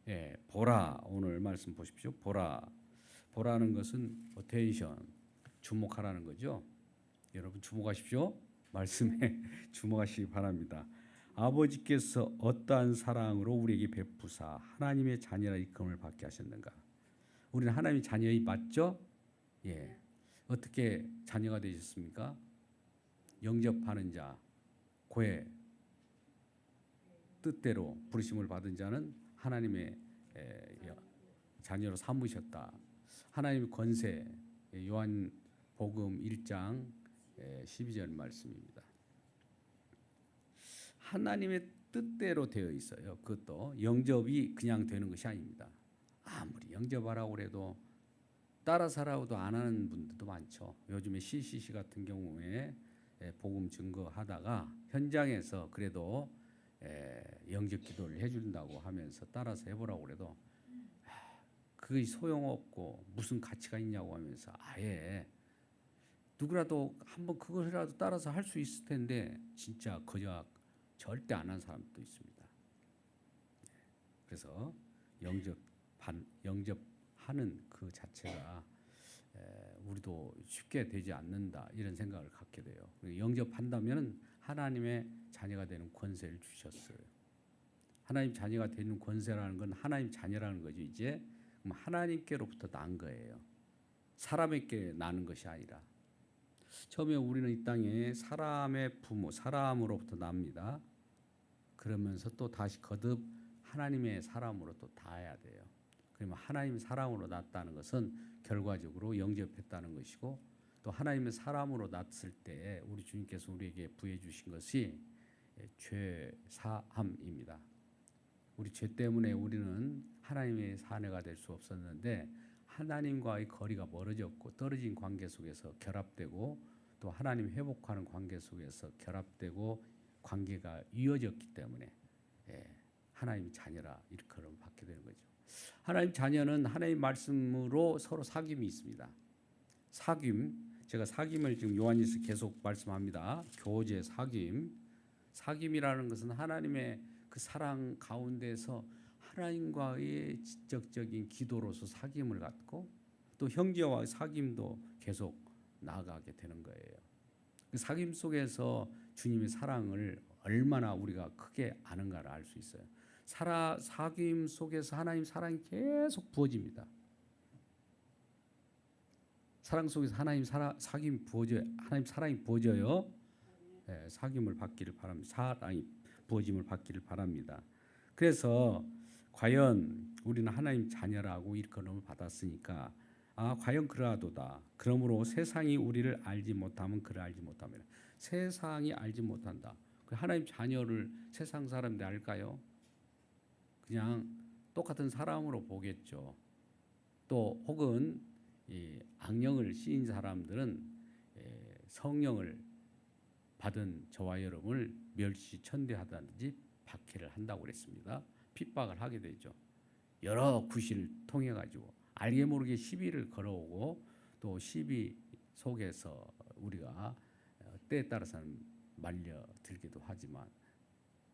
예, 보라. 오늘 말씀 보십시오. 보라. 보라는 것은 attention, 주목하라는 거죠. 여러분 주목하십시오. 말씀에 주목하시기 바랍니다. 아버지께서 어떠한 사랑으로 우리에게 베푸사 하나님의 자녀라 일컬음을 받게 하셨는가? 우리는 하나님의 자녀이 맞죠? 예. 어떻게 자녀가 되셨습니까? 영접하는 자, 고의 뜻대로 부르심을 받은 자는 하나님의 자녀로 삼으셨다. 하나님의 권세, 요한복음 1장 12절 말씀입니다. 하나님의 뜻대로 되어 있어요. 그것도 영접이 그냥 되는 것이 아닙니다. 아무리 영접하라고 해도 따라 살아도 안 하는 분들도 많죠. 요즘에 CCC 같은 경우에 복음 증거하다가 현장에서 그래도 영접 기도를 해준다고 하면서 따라서 해보라고 그래도 그게 소용없고 무슨 가치가 있냐고 하면서 아예 누구라도 한번 그것이라도 따라서 할 수 있을 텐데 진짜 그저 절대 안 한 사람도 있습니다. 그래서 영접하는 그 자체가 우리도 쉽게 되지 않는다 이런 생각을 갖게 돼요. 영접한다면 하나님의 자녀가 되는 권세를 주셨어요. 하나님 자녀가 되는 권세라는 건 하나님 자녀라는 거죠. 이제 하나님께로부터 난 거예요. 사람에게 나는 것이 아니라. 처음에 우리는 이 땅에 사람의 부모, 사람으로부터 납니다. 그러면서 또 다시 거듭 하나님의 사람으로 또 닿아야 돼요. 그러면 하나님의 사람으로 낳았다는 것은 결과적으로 영접했다는 것이고 또 하나님의 사람으로 낳았을 때 우리 주님께서 우리에게 부해 주신 것이 죄사함입니다. 우리 죄 때문에 우리는 하나님의 자녀가 될 수 없었는데 하나님과의 거리가 멀어졌고 떨어진 관계 속에서 결합되고 또 하나님 회복하는 관계 속에서 결합되고 관계가 이어졌기 때문에 하나님 자녀라 일컬음을 받게 되는 거죠. 하나님 자녀는 하나님 말씀으로 서로 사귐이 있습니다. 사귐, 제가 사귐을 지금 요한일서 계속 말씀합니다. 교제 사귐, 사귐이라는 것은 하나님의 그 사랑 가운데서 하나님과의 지적적인 기도로서 사귐을 갖고 또 형제와의 사귐도 계속 나아가게 되는 거예요. 그 사귐 속에서 주님의 사랑을 얼마나 우리가 크게 아는가를 알 수 있어요. 사귐 속에서 하나님 사랑이 계속 부어집니다. 사랑 속에서 하나님 사귐 부어져요. 하나님 사랑이 부어져요. 네, 사귐을 받기를 바랍니다. 사랑이 부어짐을 받기를 바랍니다. 그래서 과연 우리는 하나님 자녀라고 일컬음을 받았으니까 과연 그러하도다. 그러므로 세상이 우리를 알지 못하면 그를 알지 못합니다. 세상이 알지 못한다. 하나님 자녀를 세상 사람들이 알까요? 그냥 똑같은 사람으로 보겠죠. 또 혹은 이 악령을 씌인 사람들은 성령을 받은 저와 여러분을 멸시천대하다든지 박해를 한다고 그랬습니다. 핍박을 하게 되죠. 여러 구실을 통해 가지고 알게 모르게 시비를 걸어오고 또 시비 속에서 우리가 때에 따라서는 말려들기도 하지만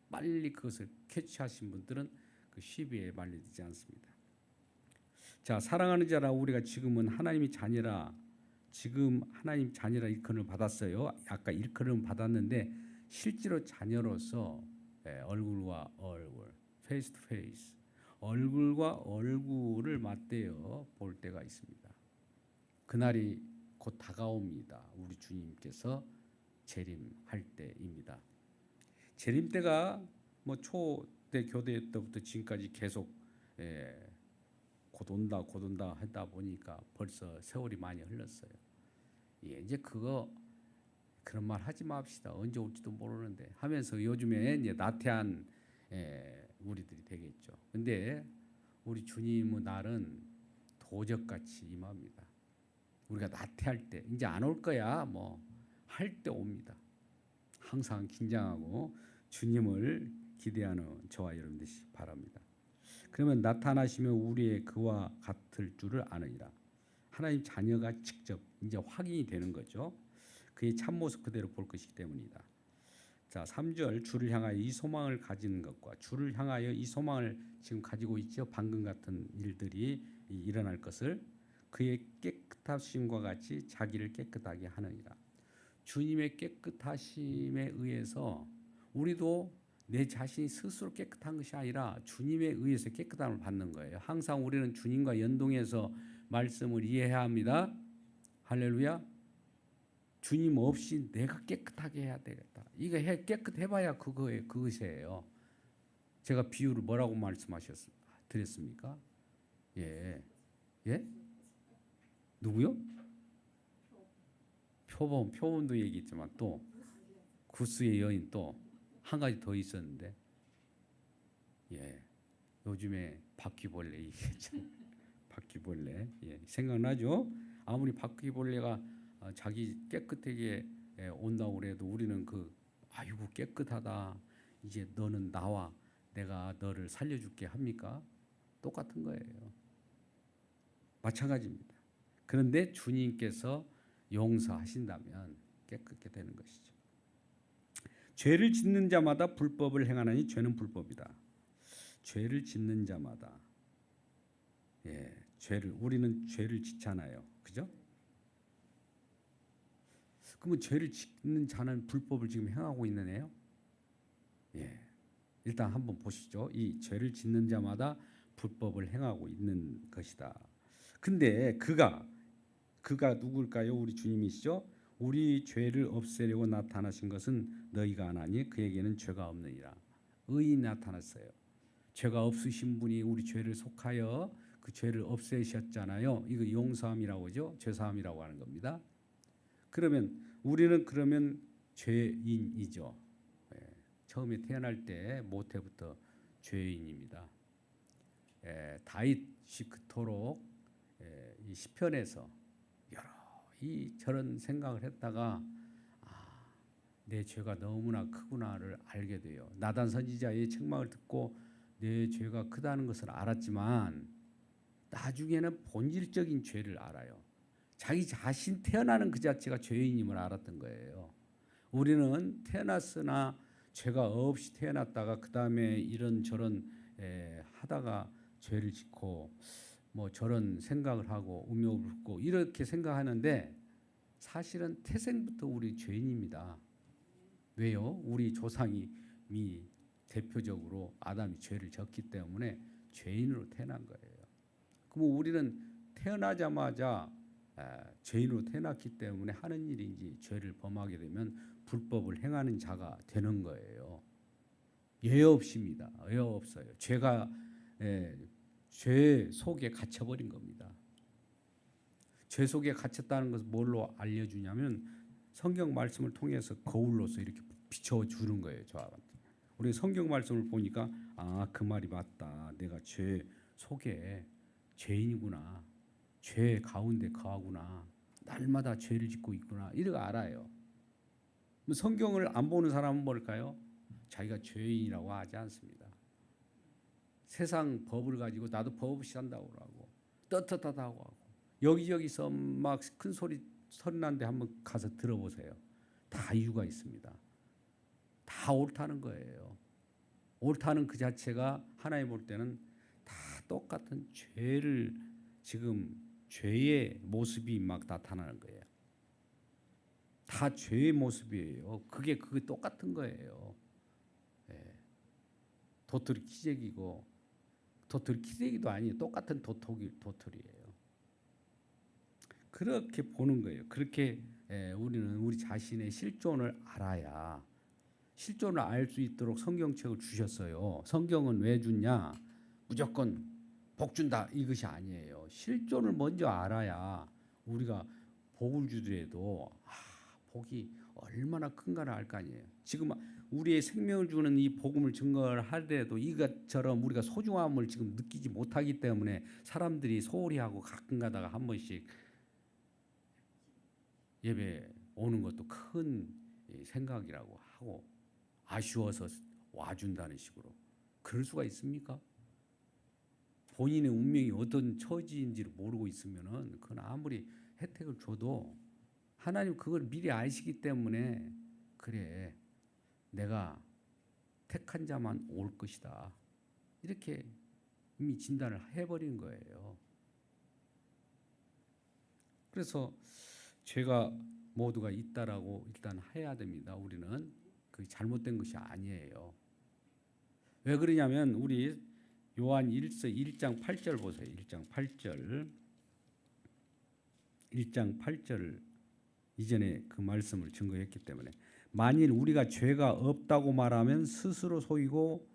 빨리 그것을 캐치하신 분들은 그 시비에 말려들지 않습니다. 자, 사랑하는 자라 우리가 지금은 하나님의 자녀라 지금 하나님 자녀라 일컬음을 받았어요. 아까 일컬음 받았는데 실제로 자녀로서 얼굴과 얼굴, 페이스 투 페이스, 얼굴과 얼굴을 맞대어 볼 때가 있습니다. 그날이 곧 다가옵니다. 우리 주님께서 재림할 때입니다. 재림 때가 뭐 초대 교대 때부터 지금까지 계속 곧 온다 하다 보니까 벌써 세월이 많이 흘렀어요. 이제 그런 말 하지 맙시다. 언제 올지도 모르는데 하면서 요즘에 이제 나태한 우리들이 되겠죠. 근데 우리 주님의 날은 도적같이 임합니다. 우리가 나태할 때 이제 안 올 거야 뭐 할 때 옵니다. 항상 긴장하고 주님을 기대하는 저와 여러분 되시기 바랍니다. 그러면 나타나시면 우리의 그와 같을 줄을 아느니라. 하나님 자녀가 직접 이제 확인이 되는 거죠. 그의 참모습 그대로 볼 것이기 때문이다. 자, 3절 주를 향하여 이 소망을 가지는 것과 주를 향하여 이 소망을 지금 가지고 있죠. 방금 같은 일들이 일어날 것을 그의 깨끗하심과 같이 자기를 깨끗하게 하느니라. 주님의 깨끗하심에 의해서 우리도 내 자신이 스스로 깨끗한 것이 아니라 주님에 의해서 깨끗함을 받는 거예요. 항상 우리는 주님과 연동해서 말씀을 이해해야 합니다. 할렐루야. 주님 없이 내가 깨끗하게 해야 되겠다. 이거 깨끗해봐야 그것이에요. 제가 비유를 뭐라고 드렸습니까? 예, 예? 누구요? 표범도 얘기했지만 또 구스의 여인 또 한 가지 더 있었는데, 예, 요즘에 바퀴벌레 얘기했죠. 바퀴벌레, 예, 생각나죠? 아무리 바퀴벌레가 자기 깨끗하게 온다고 그래도 우리는 아이고 깨끗하다. 이제 너는 나와 내가 너를 살려줄게 합니까? 똑같은 거예요. 마찬가지입니다. 그런데 주님께서 용서하신다면 깨끗게 되는 것이죠. 죄를 짓는 자마다 불법을 행하나니 죄는 불법이다. 죄를 짓는 자마다, 예, 우리는 죄를 짓잖아요. 그죠? 그러면 죄를 짓는 자는 불법을 지금 행하고 있는 애요? 예. 일단 한번 보시죠. 이 죄를 짓는 자마다 불법을 행하고 있는 것이다. 근데 그가 누굴까요? 우리 주님이시죠? 우리 죄를 없애려고 나타나신 것은 너희가 안 하니 그에게는 죄가 없느니라. 의인이 나타났어요. 죄가 없으신 분이 우리 죄를 속하여 그 죄를 없애셨잖아요. 이거 용서함이라고 하죠. 죄사함이라고 하는 겁니다. 그러면 우리는 죄인이죠. 예, 처음에 태어날 때 모태부터 죄인입니다. 다윗이 그토록 이 시편에서 저런 생각을 했다가 내 죄가 너무나 크구나를 알게 돼요. 나단 선지자의 책망을 듣고 내 죄가 크다는 것을 알았지만 나중에는 본질적인 죄를 알아요. 자기 자신 태어나는 그 자체가 죄인임을 알았던 거예요. 우리는 태어났으나 죄가 없이 태어났다가 그 다음에 이런저런 하다가 죄를 짓고 뭐 저런 생각을 하고 음욕을 붓고 이렇게 생각하는데 사실은 태생부터 우리 죄인입니다. 왜요? 우리 조상이 대표적으로 아담이 죄를 졌기 때문에 죄인으로 태어난 거예요. 그럼 우리는 태어나자마자 죄인으로 태어났기 때문에 하는 일인지 죄를 범하게 되면 불법을 행하는 자가 되는 거예요. 예 없습니다. 예 없어요. 죄가 죄 속에 갇혀버린 겁니다. 죄 속에 갇혔다는 것을 뭘로 알려주냐면 성경 말씀을 통해서 거울로서 이렇게 비춰주는 거예요. 저한테. 우리 성경 말씀을 보니까 그 말이 맞다. 내가 죄 속에 죄인이구나. 죄 가운데 거하구나. 날마다 죄를 짓고 있구나. 이렇게 알아요. 성경을 안 보는 사람은 뭘까요? 자기가 죄인이라고 하지 않습니다. 세상 법을 가지고 나도 법 없이 산다고 하고 떳떳하다고 하고 여기저기서 막 큰 소리 난데 한번 가서 들어보세요. 다 이유가 있습니다. 다 옳다는 거예요. 옳다는 그 자체가 하나님 볼 때는 다 똑같은 죄의 모습이 막 나타나는 거예요. 다 죄의 모습이에요. 그게 똑같은 거예요. 도토리 키재기고 도토리 키재기도 아니에요. 똑같은 도토리예요. 그렇게 보는 거예요. 그렇게 우리는 우리 자신의 실존을 알아야 실존을 알 수 있도록 성경책을 주셨어요. 성경은 왜 주냐? 무조건 복 준다 이것이 아니에요. 실존을 먼저 알아야 우리가 복을 주더라도 복이 얼마나 큰가를 알 거 아니에요. 지금 우리의 생명을 주는 이 복음을 증거를 하더라도 이것처럼 우리가 소중함을 지금 느끼지 못하기 때문에 사람들이 소홀히 하고 가끔 가다가 한 번씩 예배 오는 것도 큰 생각이라고 하고 아쉬워서 와준다는 식으로 그럴 수가 있습니까? 본인의 운명이 어떤 처지인지를 모르고 있으면은 그건 아무리 혜택을 줘도 하나님 그걸 미리 아시기 때문에 그래 내가 택한 자만 올 것이다. 이렇게 이미 진단을 해버린 거예요. 그래서 죄가 모두가 있다라고 일단 해야 됩니다. 우리는 그 잘못된 것이 아니에요. 왜 그러냐면 우리 요한 1장 8절 보세요. 1장 8절 이전에 그 말씀을 증거했기 때문에 만일 우리가 죄가 없다고 말하면 스스로 속이고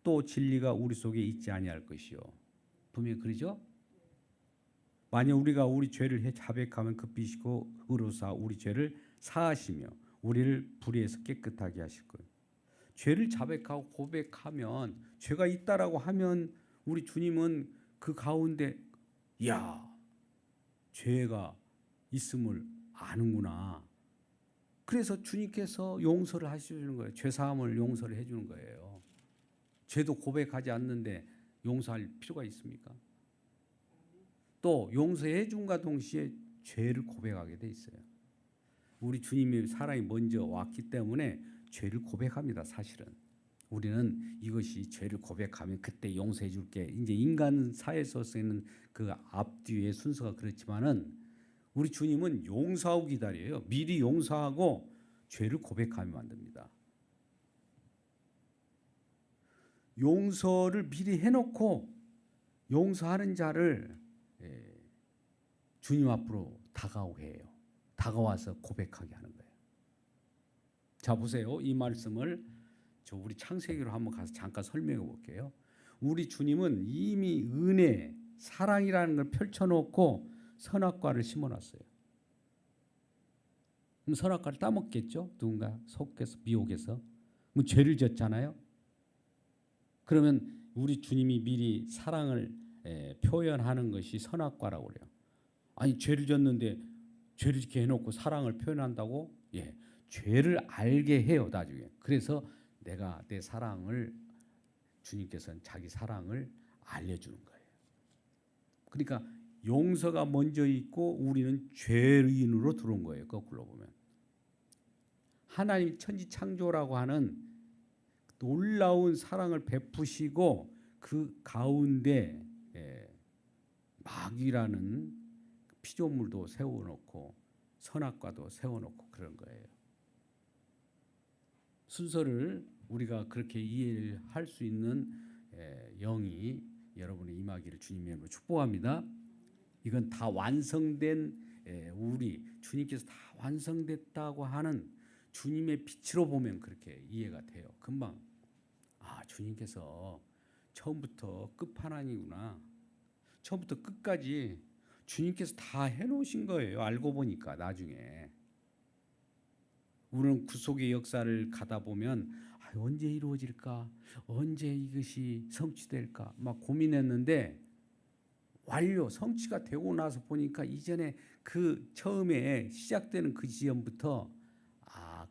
또 진리가 우리 속에 있지 아니할 것이요. 분명히 그러죠? 만약 우리가 우리 죄를 자백하면 그 빛이고 의로사 우리 죄를 사하시며 우리를 불의에서 깨끗하게 하실 거예요. 죄를 자백하고 고백하면 죄가 있다라고 하면 우리 주님은 그 가운데 야 죄가 있음을 아는구나. 그래서 주님께서 용서를 하시는 거예요. 죄사함을 용서를 해주는 거예요. 죄도 고백하지 않는데 용서할 필요가 있습니까? 또 용서해 준과 동시에 죄를 고백하게 돼 있어요. 우리 주님이 사랑이 먼저 왔기 때문에 죄를 고백합니다. 사실은 우리는 이것이 죄를 고백하면 그때 용서해 줄게. 이제 인간 사회에서는 그 앞뒤의 순서가 그렇지만은 우리 주님은 용서하고 기다려요. 미리 용서하고 죄를 고백하며 만듭니다. 용서를 미리 해놓고 용서하는 자를 주님 앞으로 다가오게 해요. 다가와서 고백하게 하는 거예요. 자 보세요. 이 말씀을 우리 창세기로 한번 가서 잠깐 설명해 볼게요. 우리 주님은 이미 은혜, 사랑이라는 걸 펼쳐놓고 선악과를 심어놨어요. 그럼 선악과를 따먹겠죠? 누군가 속에서 미혹해서. 그럼 죄를 졌잖아요. 그러면 우리 주님이 미리 사랑을 표현하는 것이 선악과라고 그래요. 아니 죄를 졌는데 죄를 이렇게 해놓고 사랑을 표현한다고? 예, 죄를 알게 해요 나중에. 그래서 내가 내 사랑을 주님께서는 자기 사랑을 알려주는 거예요. 그러니까 용서가 먼저 있고 우리는 죄인으로 들어온 거예요. 거꾸로 보면 하나님 천지창조라고 하는 놀라운 사랑을 베푸시고 그 가운데 마귀라는 피조물도 세워놓고 선악과도 세워놓고 그런 거예요. 순서를 우리가 그렇게 이해할 수 있는 영이 여러분의 임하기를 주님의 이름으로 축복합니다. 이건 다 완성된 우리 주님께서 다 완성됐다고 하는 주님의 빛으로 보면 그렇게 이해가 돼요. 금방 주님께서 처음부터 끝판왕이구나. 처음부터 끝까지 주님께서 다 해놓으신 거예요. 알고 보니까 나중에. 우리는 구속의 역사를 가다 보면 언제 이루어질까? 언제 이것이 성취될까? 막 고민했는데 완료, 성취가 되고 나서 보니까 이전에 그 처음에 시작되는 그 지점부터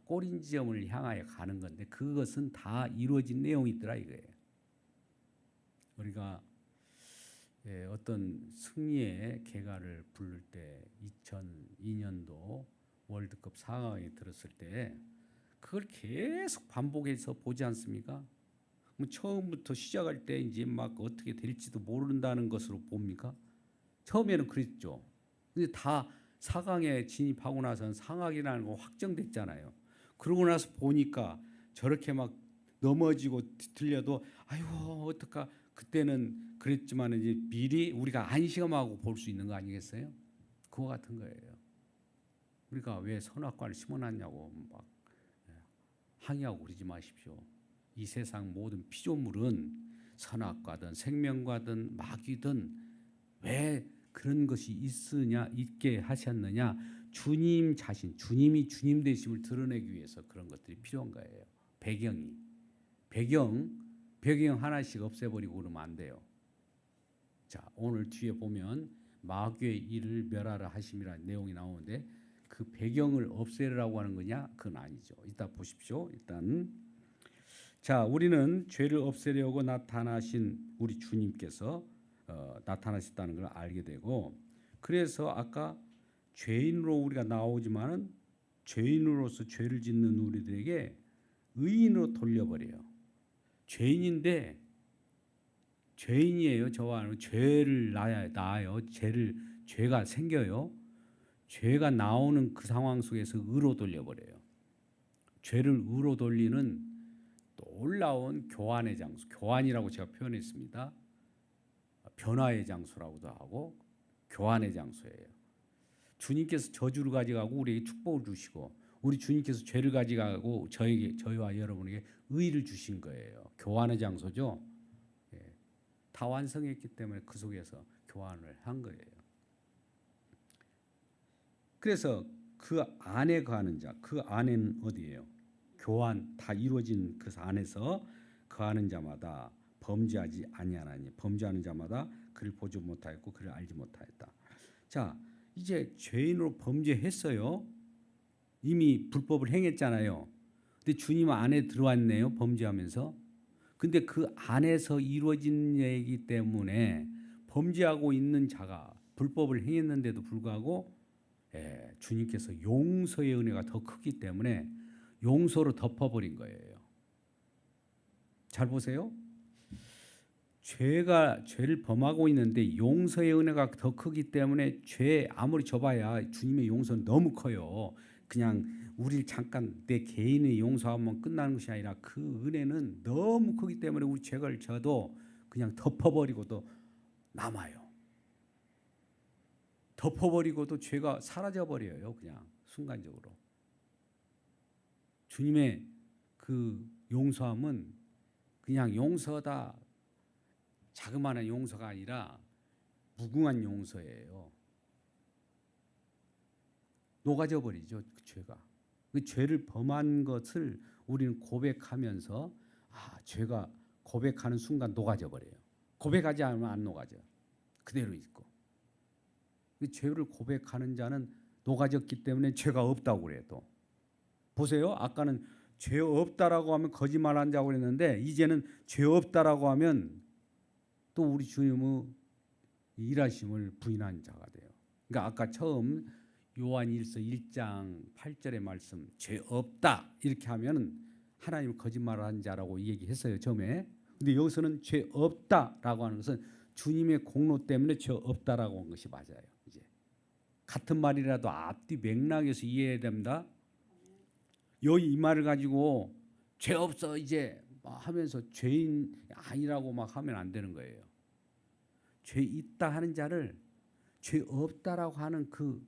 꼬린 지점을 향하여 가는 건데 그것은 다 이루어진 내용이 있더라 이거예요. 우리가 어떤 승리의 개가를 부를 때 2002년도 월드컵 4강에 들었을 때 그걸 계속 반복해서 보지 않습니까? 처음부터 시작할 때 이제 막 어떻게 될지도 모른다는 것으로 봅니까? 처음에는 그랬죠. 근데 다 4강에 진입하고 나서는 상악이라는 거 확정됐잖아요. 그러고 나서 보니까 저렇게 막 넘어지고 뒤틀려도 아이고 어떡하 그때는 그랬지만 이제 미리 우리가 안심하고 볼 수 있는 거 아니겠어요? 그거 같은 거예요. 우리가 왜 선악과를 심어놨냐고 막 항의하고 그러지 마십시오. 이 세상 모든 피조물은 선악과든 생명과든 마귀든 왜 그런 것이 있게 하셨느냐? 주님 자신, 주님이 주님 되심을 드러내기 위해서 그런 것들이 필요한 거예요. 배경 하나씩 없애버리고 그러면 안 돼요. 자, 오늘 뒤에 보면 마귀의 일을 멸하라 하심이라는 내용이 나오는데 그 배경을 없애라고 하는 거냐? 그건 아니죠. 이따 보십시오. 일단 자, 우리는 죄를 없애려고 나타나신 우리 주님께서 나타나셨다는 걸 알게 되고 그래서 아까 죄인으로 우리가 나오지만은 죄인으로서 죄를 짓는 우리들에게 의인으로 돌려버려요. 죄인인데 죄인이에요. 저와는 죄를 낳아요. 죄가 생겨요. 죄가 나오는 그 상황 속에서 의로 돌려버려요. 죄를 의로 돌리는 놀라운 교환의 장소, 교환이라고 제가 표현했습니다. 변화의 장소라고도 하고 교환의 장소예요. 주님께서 저주를 가져가고 우리에게 축복을 주시고 우리 주님께서 죄를 가져가고 저희와 여러분에게 의를 주신 거예요. 교환의 장소죠. 예. 다 완성했기 때문에 그 속에서 교환을 한 거예요. 그래서 그 안에 거하는 자, 그 안에는 어디예요? 교환 다 이루어진 그 안에서 거하는 자마다 범죄하지 아니하나니 범죄하는 자마다 그를 보지 못하였고 그를 알지 못하였다. 자, 이제 죄인으로 범죄했어요. 이미 불법을 행했잖아요. 근데 주님 안에 들어왔네요. 범죄하면서. 근데 그 안에서 이루어진 얘기 때문에 범죄하고 있는 자가 불법을 행했는데도 불구하고 주님께서 용서의 은혜가 더 크기 때문에 용서로 덮어버린 거예요. 잘 보세요. 죄를 범하고 있는데 용서의 은혜가 더 크기 때문에 죄 아무리 져봐야 주님의 용서는 너무 커요. 그냥 우리를 잠깐 내 개인의 용서하면 끝나는 것이 아니라 그 은혜는 너무 크기 때문에 우리 죄를 져도 그냥 덮어버리고도 남아요. 덮어버리고도 죄가 사라져버려요. 그냥 순간적으로. 주님의 그 용서함은 그냥 용서다 자그마한 용서가 아니라 무궁한 용서예요. 녹아져 버리죠. 그 죄가. 그 죄를 범한 것을 우리는 고백하면서 죄가 고백하는 순간 녹아져 버려요. 고백하지 않으면 안 녹아져. 그대로 있고. 그 죄를 고백하는 자는 녹아졌기 때문에 죄가 없다고 그래요. 또. 보세요. 아까는 죄 없다라고 하면 거짓말한 자고 그랬는데 이제는 죄 없다라고 하면 또 우리 주님의 일하심을 부인한 자가 돼요. 그러니까 아까 처음 요한일서 1장 8절의 말씀 죄 없다 이렇게 하면 하나님을 거짓말한 자라고 얘기했어요. 처음에. 근데 여기서는 죄 없다라고 하는 것은 주님의 공로 때문에 죄 없다라고 한 것이 맞아요. 이제 같은 말이라도 앞뒤 맥락에서 이해해야 됩니다. 여기 이 말을 가지고 죄 없어 이제 하면서 죄인 아니라고 막 하면 안 되는 거예요. 죄 있다 하는 자를 죄 없다라고 하는 그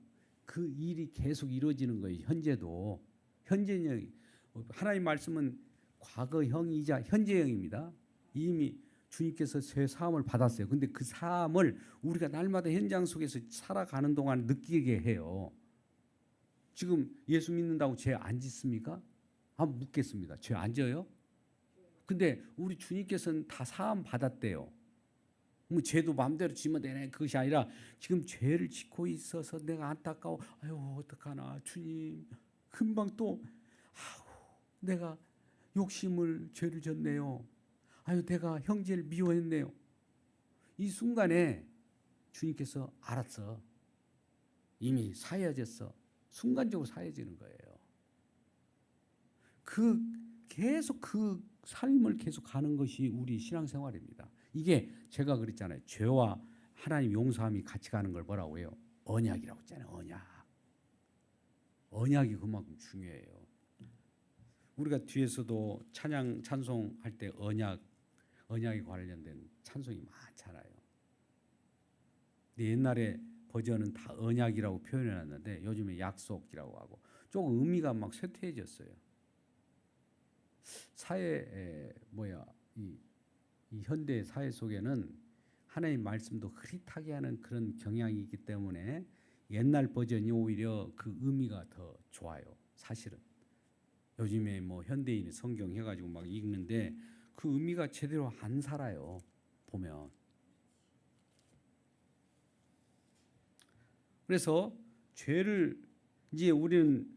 일이 계속 이루어지는 거예요. 현재도. 현재는 하나님 말씀은 과거형이자 현재형입니다. 이미 주님께서 죄 사함을 받았어요. 근데 그 사함을 우리가 날마다 현장 속에서 살아가는 동안 느끼게 해요. 지금 예수 믿는다고 죄 안 짓습니까? 한번 묻겠습니다. 죄 안 져요? 근데 우리 주님께서는 다 사함 받았대요. 뭐 죄도 마음대로 지면 되네 그것이 아니라 지금 죄를 짓고 있어서 내가 안타까워. 아유 어떡하나 주님 금방 또 내가 욕심을 죄를 졌네요. 아유 내가 형제를 미워했네요. 이 순간에 주님께서 알았어. 이미 사해졌어. 순간적으로 사해지는 거예요. 계속 그 삶을 계속 가는 것이 우리 신앙생활입니다. 이게 제가 그랬잖아요. 죄와 하나님 용서함이 같이 가는 걸 뭐라고 해요? 언약이라고 했잖아요. 언약. 언약이 그만큼 중요해요. 우리가 뒤에서도 찬송할 때 언약에 관련된 찬송이 많잖아요. 근데 옛날에 버전은 다 언약이라고 표현해놨는데 요즘에 약속이라고 하고 조금 의미가 막 쇠퇴해졌어요. 이 현대 사회 속에는 하나님 말씀도 흐릿하게 하는 그런 경향이 있기 때문에 옛날 버전이 오히려 그 의미가 더 좋아요. 사실은 요즘에 뭐 현대인이 성경 해가지고 막 읽는데 그 의미가 제대로 안 살아요. 보면. 그래서 이제 우리는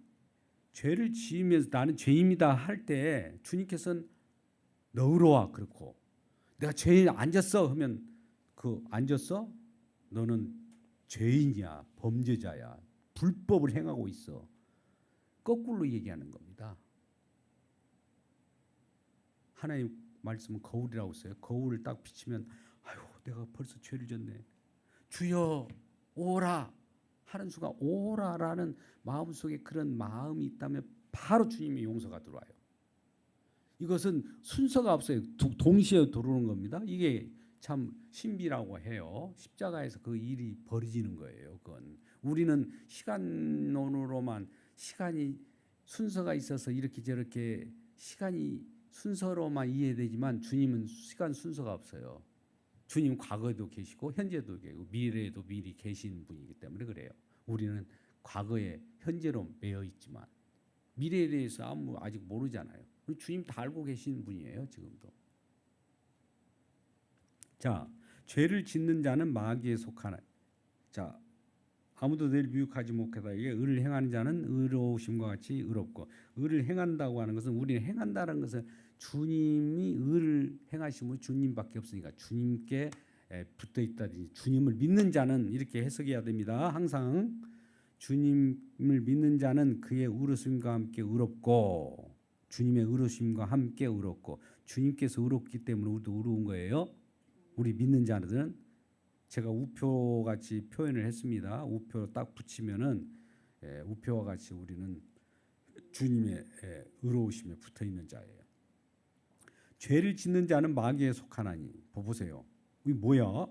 죄를 지으면서 나는 죄인이다 할 때 주님께서는 너으로와 그렇고 내가 죄에 앉았어 하면 앉았어? 너는 죄인이야. 범죄자야. 불법을 행하고 있어. 거꾸로 얘기하는 겁니다. 하나님 말씀은 거울이라고 써요. 거울을 딱 비치면 아유 내가 벌써 죄를 졌네. 주여 오라 하는 순간 오라라는 마음속에 그런 마음이 있다면 바로 주님의 용서가 들어와요. 이것은 순서가 없어요. 동시에 들어오는 겁니다. 이게 참 신비라고 해요. 십자가에서 그 일이 벌어지는 거예요. 그건 우리는 시간론으로만 시간이 순서가 있어서 이렇게 저렇게 시간이 순서로만 이해되지만 주님은 시간 순서가 없어요. 주님 과거에도 계시고 현재도 계시고 미래에도 미리 계신 분이기 때문에 그래요. 우리는 과거에 현재로 매여 있지만 미래에 대해서 아직 모르잖아요. 주님 다 알고 계신 분이에요. 지금도. 자, 죄를 짓는 자는 마귀에 속하나. 자, 아무도 내일 미혹하지 못하다. 이게 의를 행하는 자는 의로우심과 같이 의롭고, 의를 행한다고 하는 것은 우리는 행한다는 것은 주님이 의를 행하시면 주님밖에 없으니까 주님께 붙어 있다든지 주님을 믿는 자는 이렇게 해석해야 됩니다. 항상 주님을 믿는 자는 그의 의로우심과 함께 의롭고, 주님의 의로우심과 함께 의롭고, 주님께서 의롭기 때문에 우리도 의로운 거예요. 우리 믿는 자들은 제가 우표 같이 표현을 했습니다. 우표 딱 붙이면은 우표와 같이 우리는 주님의 의로우심에 붙어 있는 자예요. 죄를 짓는 자는 마귀에 속하나니. 보세요. 이 뭐야?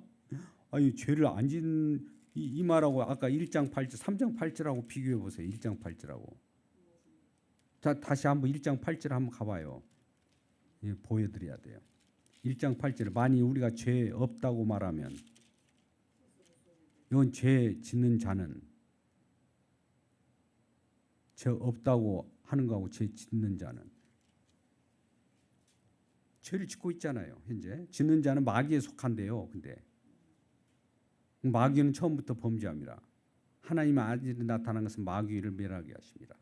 아니 죄를 안 짓는 이 말하고 아까 1장 8절, 3장 8절하고 비교해 보세요. 1장 8절하고. 자, 다시 한번 1장 8절 한번 가봐요. 보여드려야 돼요. 1장 8절. 만일 우리가 죄 없다고 말하면 이건 죄 짓는 자는 죄 없다고 하는 거하고 죄 짓는 자는 죄를 짓고 있잖아요. 현재 짓는 자는 마귀에 속한대요. 근데 마귀는 처음부터 범죄합니다. 하나님의 아들이 나타난 것은 마귀를 멸하게 하십니다.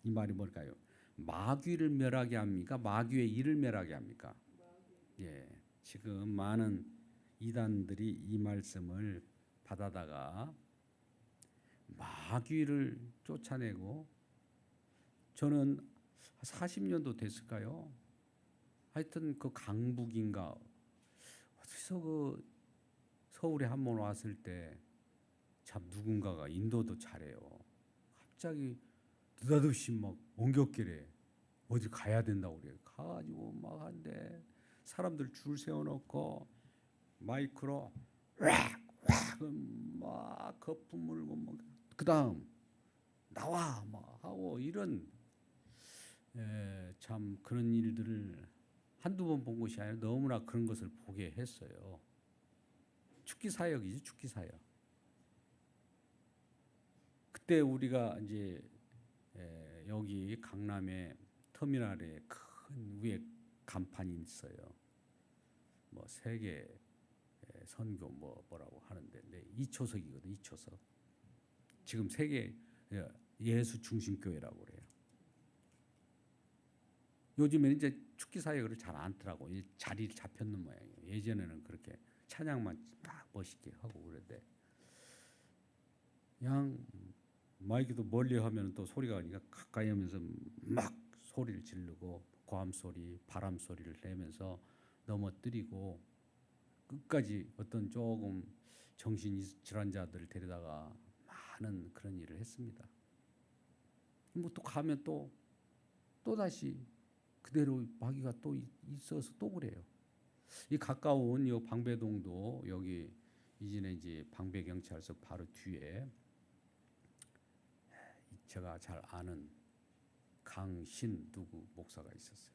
이 말이 뭘까요? 마귀를 멸하게 합니까? 마귀의 일을 멸하게 합니까? 예, 지금 많은 이단들이 이 말씀을 받아다가 마귀를 쫓아내고, 저는 40년도 됐을까요? 하여튼 그 강북인가 어디서 그 서울에 한 번 왔을 때 참 누군가가 인도도 잘해요. 갑자기 느닷없이 막 엉겹결에 어디 가야 된다고 그래요. 가가지고 막 한데 사람들 줄 세워놓고 마이크로 막 거품 물고 막 그다음 나와 막 하고 이런 참 그런 일들을 한두 번 본 것이 아니라 너무나 그런 것을 보게 했어요. 축기 사역이죠, 축기 사역. 그때 우리가 이제 여기 강남에 터미널에 큰 위에 간판이 있어요. 뭐 세계 선교 뭐라고 하는데 2초석이거든, 2초석. 지금 세계 예수 중심 교회라고 그래요. 요즘에는 이제 축기 사역을 잘 안 하더라고. 자리를 잡혔는 모양이에요. 예전에는 그렇게 찬양만 딱 멋있게 하고 그랬는데 그냥 마이크도 멀리 하면 또 소리가 나니까 가까이 하면서 막 소리를 지르고 고함 소리, 바람 소리를 내면서 넘어뜨리고 끝까지 어떤 조금 정신 질환자들을 데려다가 많은 그런 일을 했습니다. 뭐 또 가면 또 다시 그대로 마귀가 또 있어서 또 그래요. 이 가까운 요 방배동도 여기 이전에 이제 방배경찰서 바로 뒤에 제가 잘 아는 강신 누구 목사가 있었어요.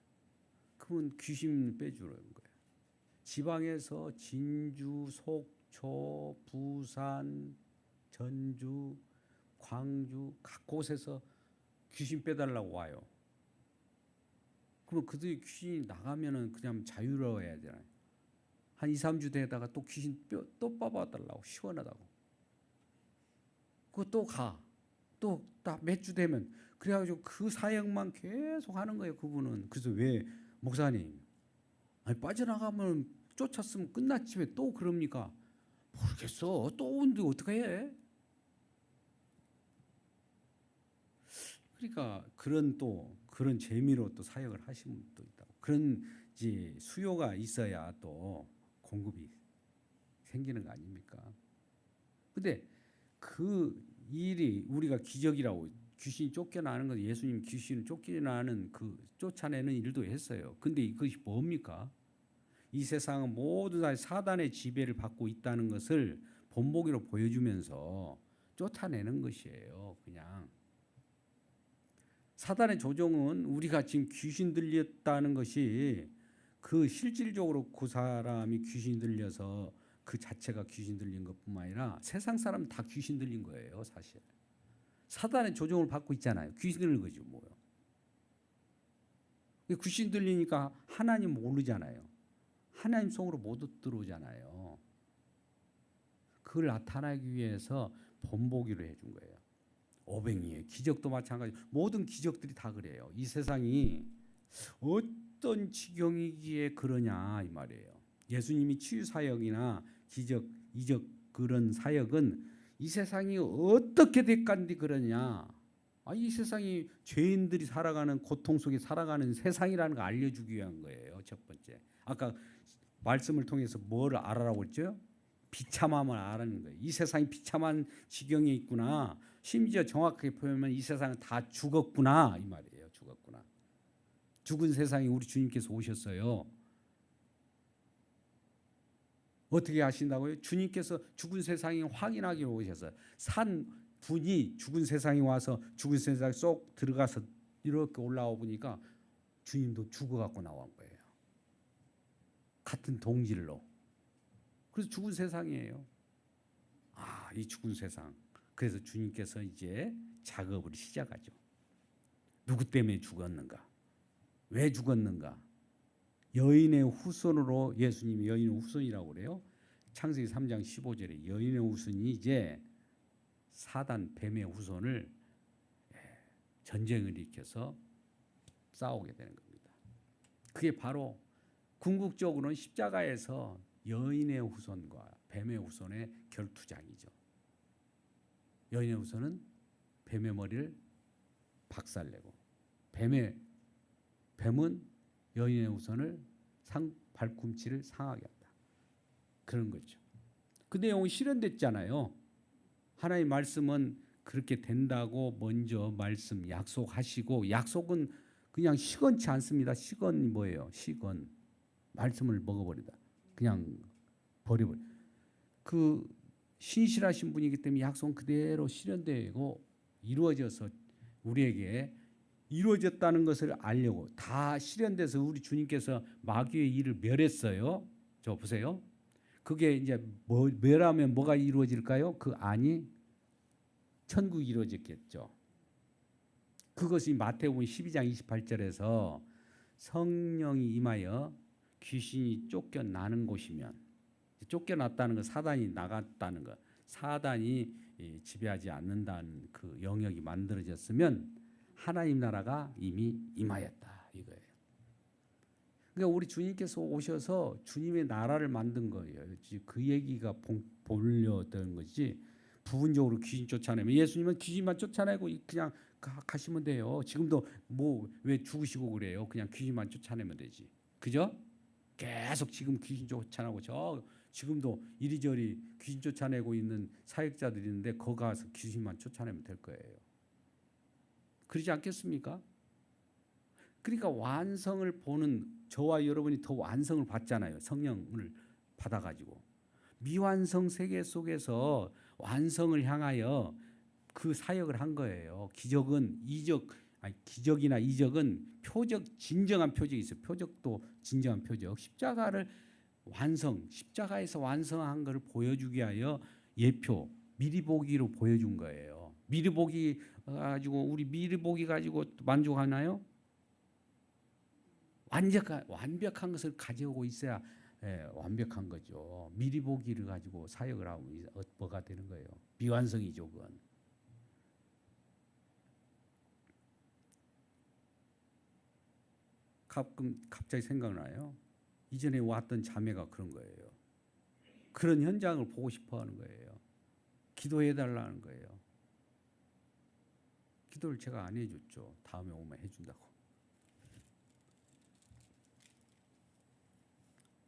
그분 귀신 빼주는 거예요. 지방에서 진주, 속초, 부산, 전주, 광주 각 곳에서 귀신 빼달라고 와요. 그럼 그들이 귀신이 나가면은 그냥 자유로워야 되잖아요. 한 2, 3주 되다가 또 귀신 또 뽑아달라고, 시원하다고. 그거 또 가. 또 딱 몇 주 되면 그래가지고 그 사역만 계속 하는 거예요. 그분은. 그래서 왜 목사님 아니 빠져나가면 쫓았으면 끝났지 왜 또 그럽니까? 모르겠어. 또 오는데 어떻게 해? 그러니까 그런 재미로 또 사역을 하시는 분도 있다고. 그런 이제 수요가 있어야 또 공급이 생기는 거 아닙니까? 근데 그 일이 우리가 기적이라고 귀신이 쫓겨나는 건 예수님 귀신을 쫓겨나는 그 쫓아내는 일도 했어요. 근데 이것이 뭡니까? 이 세상은 모두 다 사단의 지배를 받고 있다는 것을 본보기로 보여주면서 쫓아내는 것이에요. 그냥 사단의 조종은 우리가 지금 귀신 들렸다는 것이 그 실질적으로 그 사람이 귀신 들려서 그 자체가 귀신 들린 것뿐만 아니라 세상 사람 다 귀신 들린 거예요. 사실 사단의 조종을 받고 있잖아요. 귀신 들린 거죠. 뭐요? 귀신 들리니까 하나님 모르잖아요. 하나님 속으로 못 들어오잖아요. 그걸 나타나기 위해서 본보기로 해준 거예요. 오병이의 기적도 마찬가지. 모든 기적들이 다 그래요. 이 세상이 어떤 지경이기에 그러냐 이 말이에요. 예수님이 치유 사역이나 기적, 이적 그런 사역은 이 세상이 어떻게 됐간디 그러냐. 이 세상이 죄인들이 살아가는 고통 속에 살아가는 세상이라는 거 알려주기 위한 거예요. 첫 번째. 아까 말씀을 통해서 뭘 알아라고 했죠? 비참함을 알아는 거예요. 이 세상이 비참한 지경에 있구나. 심지어 정확하게 표현하면 이 세상은 다 죽었구나 이 말이에요. 죽었구나. 죽은 세상에 우리 주님께서 오셨어요. 어떻게 하신다고요? 주님께서 죽은 세상이 확인하기로 오셨어요. 산 분이 죽은 세상에 와서 죽은 세상에 쏙 들어가서 이렇게 올라와 보니까 주님도 죽어갖고 나온 거예요. 같은 동질로. 그래서 죽은 세상이에요. 이 죽은 세상. 그래서 주님께서 이제 작업을 시작하죠. 누구 때문에 죽었는가? 왜 죽었는가? 여인의 후손으로 예수님이 여인의 후손이라고 그래요. 창세기 3장 15절에 여인의 후손이 이제 사단 뱀의 후손을 전쟁을 일으켜서 싸우게 되는 겁니다. 그게 바로 궁극적으로는 십자가에서 여인의 후손과 뱀의 후손의 결투장이죠. 여인의 후손은 뱀의 머리를 박살내고 뱀은 여인의 후손을 발꿈치를 상하게 한다. 그런 거죠. 그 내용이 실현됐잖아요. 하나님 말씀은 그렇게 된다고 먼저 말씀 약속하시고 약속은 그냥 시건치 않습니다. 시건이 뭐예요? 시건. 말씀을 먹어버리다. 그냥 버려버려. 그 신실하신 분이기 때문에 약속은 그대로 실현되고 이루어져서 우리에게 이루어졌다는 것을 알려고 다 실현돼서 우리 주님께서 마귀의 일을 멸했어요. 저 보세요. 그게 이제 멸하면 뭐가 이루어질까요? 그 안이 천국이 이루어졌겠죠. 그것이 마태복음 12장 28절에서 성령이 임하여 귀신이 쫓겨나는 곳이면 쫓겨났다는 거 사단이 나갔다는 거 사단이 지배하지 않는다는 그 영역이 만들어졌으면 하나님 나라가 이미 임하였다 이거예요. 그러니까 우리 주님께서 오셔서 주님의 나라를 만든 거예요. 그 얘기가 보려던 거지. 부분적으로 귀신 쫓아내면 예수님은 귀신만 쫓아내고 그냥 가시면 돼요. 지금도 뭐 왜 죽으시고 그래요? 그냥 귀신만 쫓아내면 되지. 그죠? 계속 지금 귀신 쫓아내고 지금도 이리저리 귀신 쫓아내고 있는 사역자들이 있는데 거기 가서 귀신만 쫓아내면 될 거예요. 그러지 않겠습니까? 그러니까 완성을 보는 저와 여러분이 더 완성을 받잖아요. 성령을 받아가지고. 미완성 세계 속에서 완성을 향하여 그 사역을 한 거예요. 기적이나 이적은 표적, 진정한 표적이 있어요. 표적도 진정한 표적. 십자가에서 완성한 것을 보여주기 위하여 예표, 미리 보기로 보여준 거예요. 미리 보기 가지고 만족하나요? 완벽한 것을 가져오고 있어야 완벽한 거죠. 미리 보기를 가지고 사역을 하면 뭐가 되는 거예요? 미완성이죠, 그건. 갑자기 생각나요. 이전에 왔던 자매가 그런 거예요. 그런 현장을 보고 싶어 하는 거예요. 기도해 달라는 거예요. 기도를 제가 안 해줬죠. 다음에 오면 해준다고.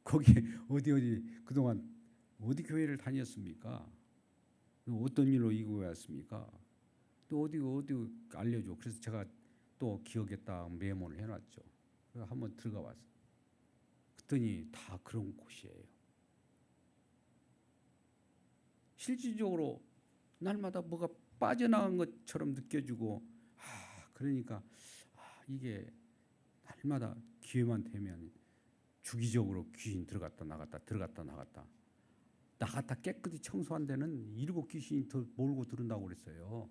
거기 어디 그동안 어디 교회를 다녔습니까? 어떤 일로 이 교회 왔습니까? 또 어디 알려줘. 그래서 제가 또 기억했다 메모를 해놨죠. 그래서 한번 들어가 봤어. 그랬더니 다 그런 곳이에요. 실질적으로 날마다 뭐가 빠져나간 것처럼 느껴지고, 그러니까 이게 날마다 기회만 되면 주기적으로 귀신 들어갔다 나갔다 깨끗이 청소한 데는 7 귀신이 더 몰고 들은다고 그랬어요.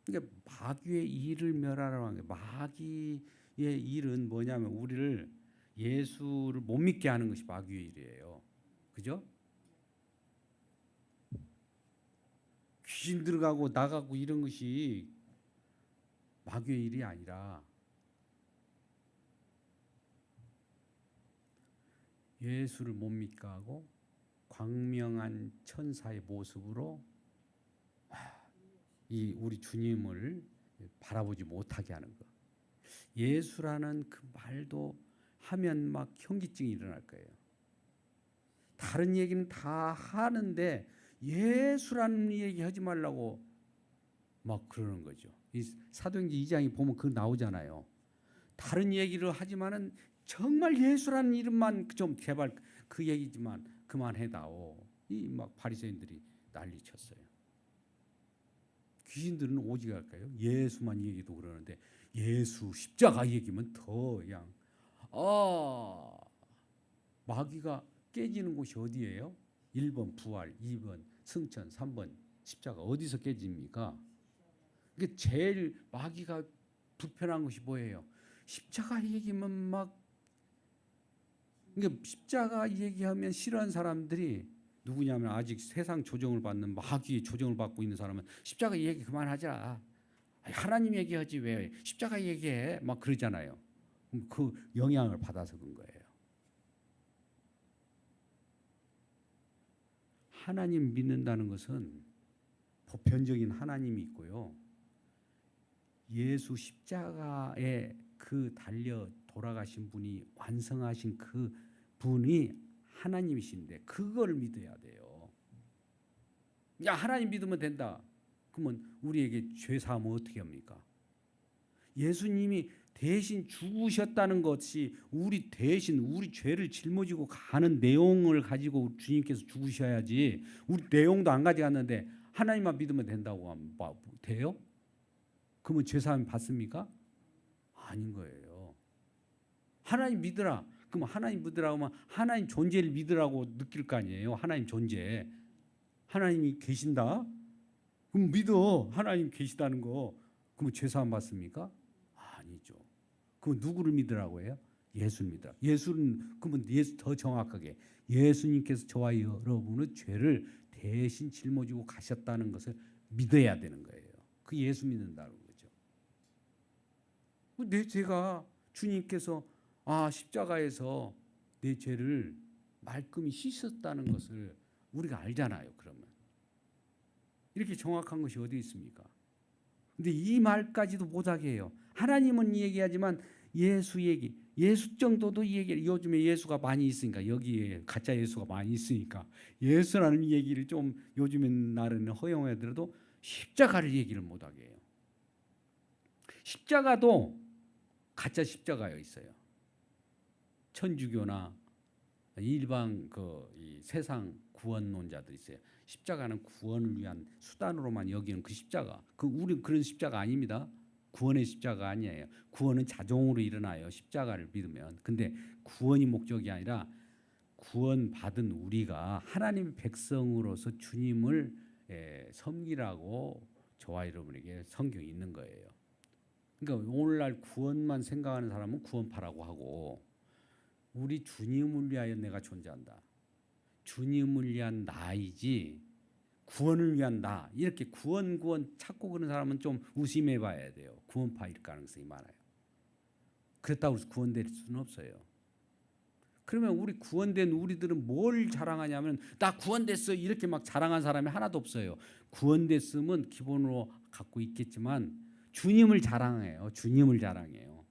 그러니까 마귀의 일을 멸하라고 하는 게, 마귀의 일은 뭐냐면 우리를 예수를 못 믿게 하는 것이 마귀의 일이에요. 그죠? 귀신 들어가고 나가고 이런 것이 마귀의 일이 아니라 예수를 못 믿게 하고 광명한 천사의 모습으로 이 우리 주님을 바라보지 못하게 하는 것. 예수라는 그 말도 하면 막 현기증이 일어날 거예요. 다른 얘기는 다 하는데 예수라는 얘기 하지 말라고 막 그러는 거죠. 이 사도행전 2장에 보면 그거 나오잖아요. 다른 얘기를 하지만은 정말 예수라는 이름만 좀 제발 그 얘기지만 그만해다오. 이 막 바리새인들이 난리쳤어요. 귀신들은 오직 할까요? 예수만 얘기도 그러는데 예수 십자가 얘기면 더 그냥 마귀가 깨지는 곳이 어디예요? 1번 부활, 2번 승천, 3번 십자가. 어디서 깨집니까? 이게 제일 마귀가 불편한 것이 뭐예요? 십자가 얘기면 막, 그러니까 십자가 얘기하면 싫어하는 사람들이 누구냐면 아직 세상 조정을 받는 마귀의 조정을 받고 있는 사람은 십자가 얘기 그만하자. 하나님 얘기하지 왜 십자가 얘기해? 막 그러잖아요. 그 영향을 받아서 그런 거예요. 하나님 믿는다는 것은 보편적인 하나님이 있고요. 예수 십자가에 그 달려 돌아가신 분이 완성하신 그 분이 하나님이신데 그걸 믿어야 돼요. 야, 하나님 믿으면 된다. 그러면 우리에게 죄 사함은 어떻게 합니까? 예수님이 대신 죽으셨다는 것이 우리 대신 우리 죄를 짊어지고 가는 내용을 가지고 주님께서 죽으셔야지. 우리 내용도 안 가져갔는데 하나님만 믿으면 된다고 하면 돼요? 그러면 죄 사함 받습니까? 아닌 거예요. 하나님 믿으라. 그럼 하나님 믿으라고 하면 하나님 존재를 믿으라고 느낄 거 아니에요. 하나님 존재. 하나님이 계신다. 그럼 믿어. 하나님 계시다는 거. 그러면 죄 사함 받습니까? 아니죠. 그럼 누구를 믿으라고 해요? 예수를 믿으라. 예수는 그러면 예수 더 정확하게 예수님께서 저와 여러분의 죄를 대신 짊어지고 가셨다는 것을 믿어야 되는 거예요. 그 예수 믿는다는 거죠. 내 죄가 주님께서 십자가에서 내 죄를 말끔히 씻었다는 것을 우리가 알잖아요. 그러면 이렇게 정확한 것이 어디 있습니까? 근데 이 말까지도 못하게 해요. 하나님은 얘기하지만 예수 얘기, 예수 정도도 얘기. 요즘에 예수가 많이 있으니까 여기에 가짜 예수가 많이 있으니까 예수라는 얘기를 좀 요즘 날에는 허용하더라도 십자가를 얘기를 못하게 해요. 십자가도 가짜 십자가가 있어요. 천주교나 일반 이 세상 구원론자들이 있어요. 십자가는 구원을 위한 수단으로만 여기는 그 십자가. 우리 그런 십자가 아닙니다. 구원의 십자가 아니에요. 구원은 자동으로 일어나요. 십자가를 믿으면. 근데 구원이 목적이 아니라 구원받은 우리가 하나님의 백성으로서 주님을 섬기라고 저와 여러분에게 성경이 있는 거예요. 그러니까 오늘날 구원만 생각하는 사람은 구원파라고 하고 우리 주님을 위하여 내가 존재한다. 주님을 위한 나이지 구원을 위한 나. 이렇게 구원 찾고 그런 사람은 좀 의심해 봐야 돼요. 구원파일 가능성이 많아요. 그렇다고 해서 구원될 수는 없어요. 그러면 우리 구원된 우리들은 뭘 자랑하냐면 나 구원됐어 이렇게 막 자랑한 사람이 하나도 없어요. 구원됐음은 기본으로 갖고 있겠지만 주님을 자랑해요. 주님을 자랑해요.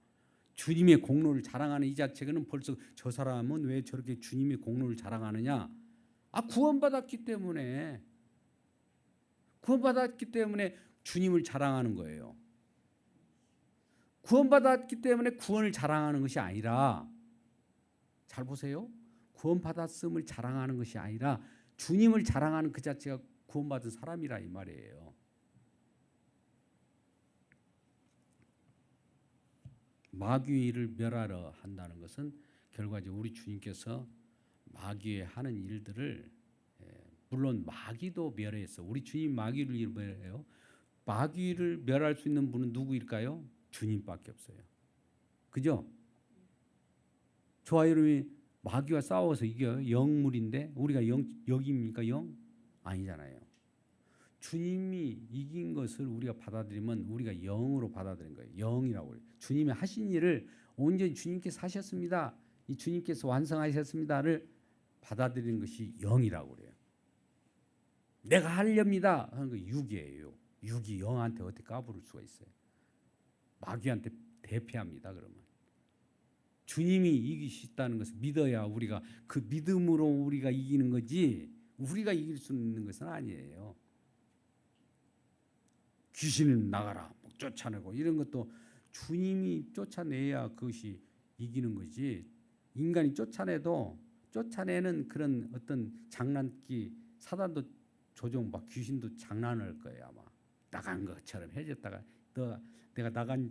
주님의 공로를 자랑하는 이 자체는 벌써 저 사람은 왜 저렇게 주님의 공로를 자랑하느냐? 구원받았기 때문에 주님을 자랑하는 거예요. 구원받았기 때문에 구원을 자랑하는 것이 아니라, 잘 보세요. 구원받았음을 자랑하는 것이 아니라 주님을 자랑하는 그 자체가 구원받은 사람이라 이 말이에요. 마귀를 멸하려 한다는 것은 결과적으로 우리 주님께서 마귀에 하는 일들을, 물론 마귀도 멸했어. 우리 주님 마귀를 멸해요. 마귀를 멸할 수 있는 분은 누구일까요? 주님밖에 없어요. 그죠? 저와 여러분이 마귀와 싸워서 이겨요. 영물인데 우리가 영입니까? 영? 아니잖아요. 주님이 이긴 것을 우리가 받아들이면 우리가 영으로 받아들인 거예요. 영이라고 해요. 주님이 하신 일을 온전히 주님께서 하셨습니다. 이 주님께서 완성하셨습니다를 받아들이는 것이 영이라고 그래요. 내가 하렵니다 하는 거 육이에요. 육이 영한테 어떻게 까부를 수가 있어요. 마귀한테 대패합니다. 그러면 주님이 이기시다는 것을 믿어야 우리가 그 믿음으로 우리가 이기는 거지, 우리가 이길 수 있는 것은 아니에요. 귀신을 나가라 쫓아내고 이런 것도 주님이 쫓아내야 그것이 이기는 거지, 인간이 쫓아내는 그런 어떤 장난기, 사단도 조종 막 귀신도 장난할 거예요. 아마 나간 것처럼 해줬다가 내가 나간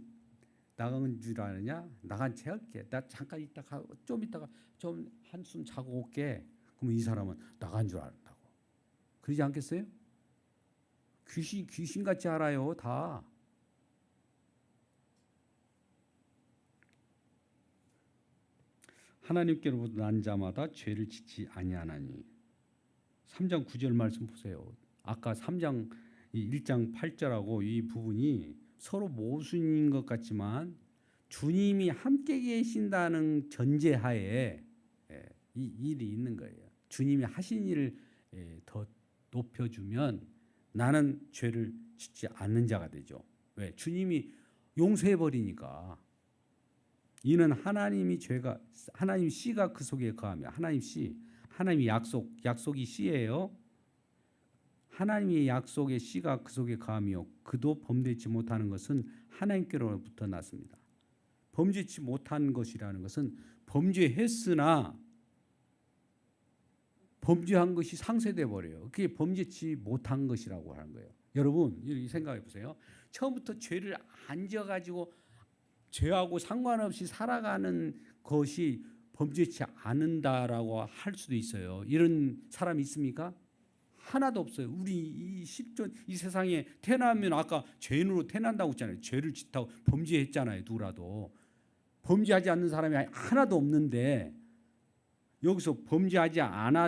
줄 아느냐? 나간 채 할게. 나 잠깐 있다가 좀 있다가 좀 한숨 자고 올게. 그러면 이 사람은 나간 줄 알았다고. 그러지 않겠어요? 귀신같이 알아요. 다. 하나님께로부터 난 자마다 죄를 짓지 아니하나니. 3장 9절 말씀 보세요. 아까 3장 1장 8절하고 이 부분이 서로 모순인 것 같지만 주님이 함께 계신다는 전제하에 이 일이 있는 거예요. 주님이 하신 일을 더 높여주면 나는 죄를 짓지 않는 자가 되죠. 왜? 주님이 용서해 버리니까. 이는 하나님 씨가 그 속에 거하며, 하나님의 약속이 씨예요. 하나님의 약속의 씨가 그 속에 거하며 그도 범죄치 못하는 것은 하나님께로부터 났습니다. 범죄치 못한 것이라는 것은 범죄했으나 범죄한 것이 상쇄돼 버려요. 그게 범죄치 못한 것이라고 하는 거예요. 여러분 이렇게 생각해 보세요. 처음부터 죄를 안 져가지고 죄하고 상관없이 살아가는 것이 범죄치 않는다라고 할 수도 있어요. 이런 사람이 있습니까? 하나도 없어요. 우리 이 실존 이 세상에 태어나면 아까 죄인으로 태어난다고 했잖아요. 죄를 짓다고 범죄했잖아요. 누구라도. 범죄하지 않는 사람이 하나도 없는데 여기서 범죄하지 않는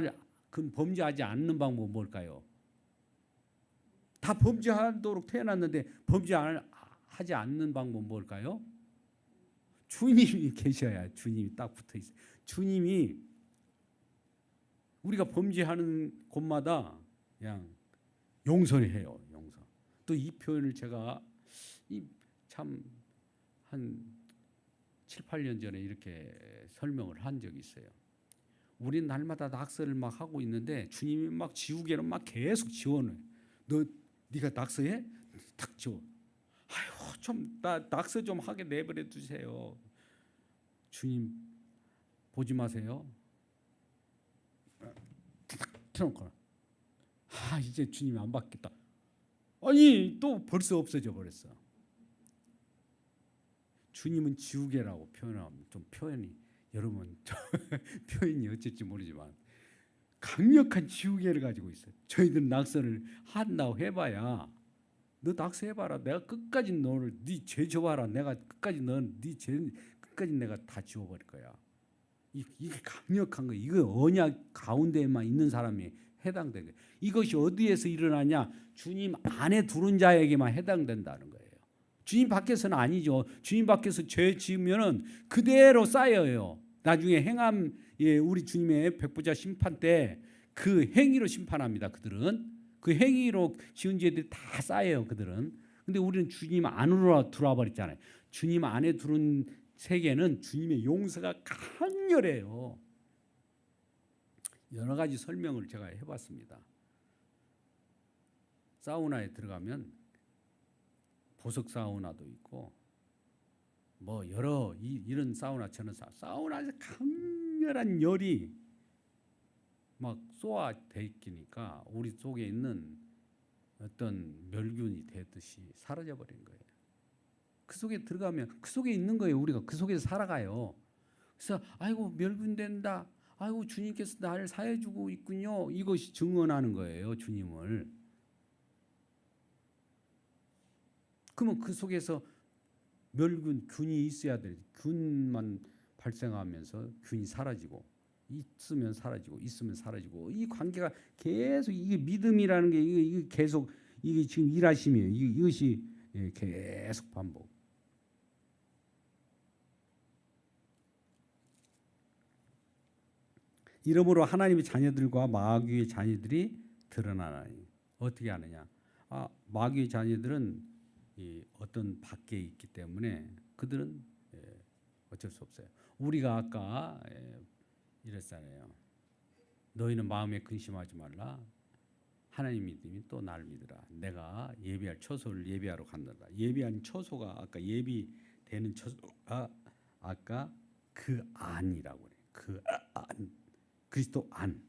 방법은 뭘까요? 다 범죄하도록 태어났는데 범죄하지 않는 방법은 뭘까요? 주님이 계셔야 주님이 딱 붙어 있어요. 주님이 우리가 범죄하는 곳마다 그냥 용서를 해요. 용서. 또 이 표현을 제가 참 한 7, 8년 전에 이렇게 설명을 한 적이 있어요. 우리는 날마다 낙서를 막 하고 있는데 주님이 막 지우개로 막 계속 지워놔요. 네가 낙서해? 탁 지워. 아유 좀 낙서 좀 하게 내버려 두세요. 주님 보지 마세요. 켜놓고 이제 주님이 안 받겠다. 아니 또 벌써 없어져 버렸어. 주님은 지우개라고 표현하면 좀 표현이 여러분 표현이 어쩔지 모르지만 강력한 지우개를 가지고 있어요. 저희들 낙서를 한다고 해봐야 너 낙서해봐라. 내가 끝까지 너를 네 죄 져봐라. 내가 끝까지 네 죄 끝까지 내가 다 지워버릴 거야. 이게 강력한 거예요. 이거 언약 가운데에만 있는 사람이 해당되는 거예요. 이것이 어디에서 일어나냐? 주님 안에 두른 자에게만 해당된다는 거예요. 주님 밖에서는 아니죠. 주님 밖에서 죄 지으면은 그대로 쌓여요. 나중에 우리 주님의 백보자 심판 때 그 행위로 심판합니다. 그들은 그 행위로 지은 죄들이 다 쌓여요. 그들은. 근데 우리는 주님 안으로 들어와 버렸잖아요. 주님 안에 두른 세계는 주님의 용서가 강렬해요. 여러 가지 설명을 제가 해봤습니다. 사우나에 들어가면 보석 사우나도 있고 뭐 여러 이런 사우나 저런 사우나에서 강렬한 열이 막 쏘아대 있으니까 우리 속에 있는 어떤 멸균이 되듯이 사라져 버린 거예요. 그 속에 들어가면 그 속에 있는 거예요. 우리가 그 속에서 살아가요. 그래서 아이고 멸균된다. 아이고 주님께서 나를 사해주고 있군요. 이것이 증언하는 거예요. 주님을. 그러면 그 속에서 멸균, 균이 있어야 돼. 균만 발생하면서 균이 사라지고 있으면 사라지고 있으면 사라지고 이 관계가 계속 이게 믿음이라는 게 이게 계속 이게 지금 일하심이에요. 이것이 계속 반복. 이러므로 하나님의 자녀들과 마귀의 자녀들이 드러나나니 어떻게 하느냐? 마귀의 자녀들은 어떤 밖에 있기 때문에 그들은 어쩔 수 없어요. 우리가 아까 이랬잖아요. 너희는 마음에 근심하지 말라. 하나님 믿음이 또 나를 믿으라. 내가 예비할 처소를 예비하러 간다. 예비한 처소가 아까 예비되는 처소가 아까 그 안이라고 그래요. 그 안. 그리스도 안.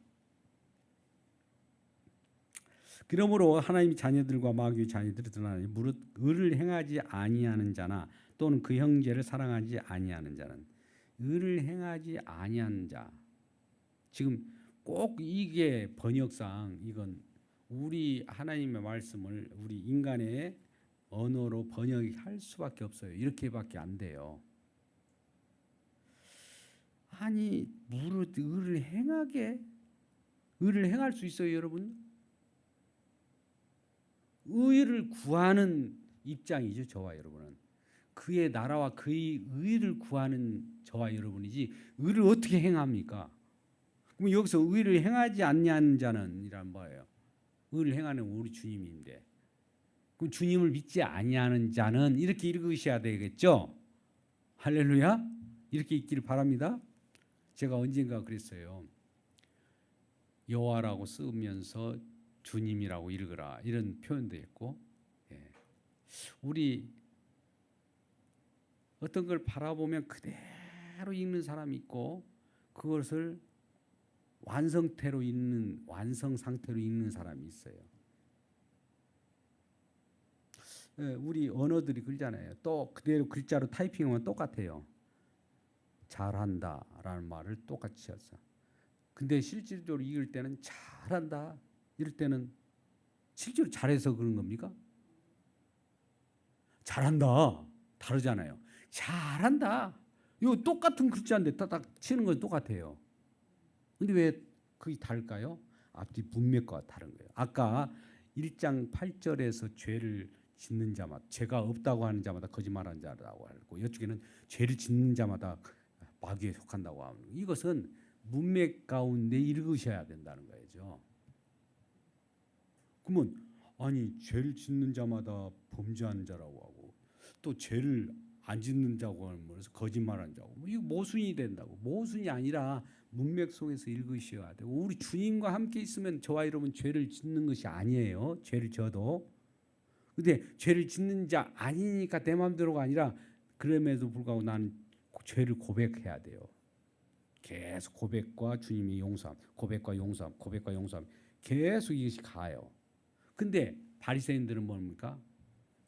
그러므로 하나님의 자녀들과 마귀의 자녀들이 드러나니 무릇 의를 행하지 아니하는 자나 또는 그 형제를 사랑하지 아니하는 자는 의를 행하지 아니하는 자. 지금 꼭 이게 번역상 이건 우리 하나님의 말씀을 우리 인간의 언어로 번역할 수밖에 없어요. 이렇게밖에 안 돼요. 아니 무릇 의를 행할 수 있어요, 여러분? 의를 구하는 입장이죠, 저와 여러분은. 그의 나라와 그의 의를 구하는 저와 여러분이지 의를 어떻게 행합니까? 그럼 여기서 의를 행하지 않냐는 자는 이란 뭐예요? 의를 행하는 우리 주님인데 그럼 주님을 믿지 아니하는 자는 이렇게 읽으셔야 되겠죠? 할렐루야. 이렇게 읽기를 바랍니다. 제가 언젠가 그랬어요. 여호와라고 쓰면서 주님이라고 읽으라 이런 표현도 있고 우리 어떤 걸 바라보면 그대로 읽는 사람이 있고 그것을 완성 상태로 읽는 사람이 있어요. 우리 언어들이 그러잖아요. 또 그대로 글자로 타이핑하면 똑같아요. 잘한다라는 말을 똑같이 해서. 근데 실질적으로 읽을 때는 잘한다 이럴 때는 실제로 잘해서 그런 겁니까? 잘한다 다르잖아요. 잘한다 이거 똑같은 글자인데 딱 치는 건 똑같아요. 근데 왜 그게 다를까요? 앞뒤 문맥과 다른 거예요. 아까 1장 8절에서 죄를 짓는 자마다 죄가 없다고 하는 자마다 거짓말하는 자라고 하고 이쪽에는 죄를 짓는 자마다 마귀에 속한다고 하는 이것은 문맥 가운데 읽으셔야 된다는 거죠. 그러면 아니 죄를 짓는 자마다 범죄하는 자라고 하고 또 죄를 안 짓는 자고 하면 거짓말하는 자고 이거 모순이 된다고. 모순이 아니라 문맥 속에서 읽으셔야 되고 우리 주님과 함께 있으면 저와 여러분 죄를 짓는 것이 아니에요. 죄를 져도. 근데 죄를 짓는 자 아니니까 내 마음대로가 아니라 그럼에도 불구하고 나는 죄를 고백해야 돼요. 계속 고백과 주님의 용서함, 고백과 용서함, 고백과 용서함 계속 이것이 가요. 근데 바리새인들은 뭡니까?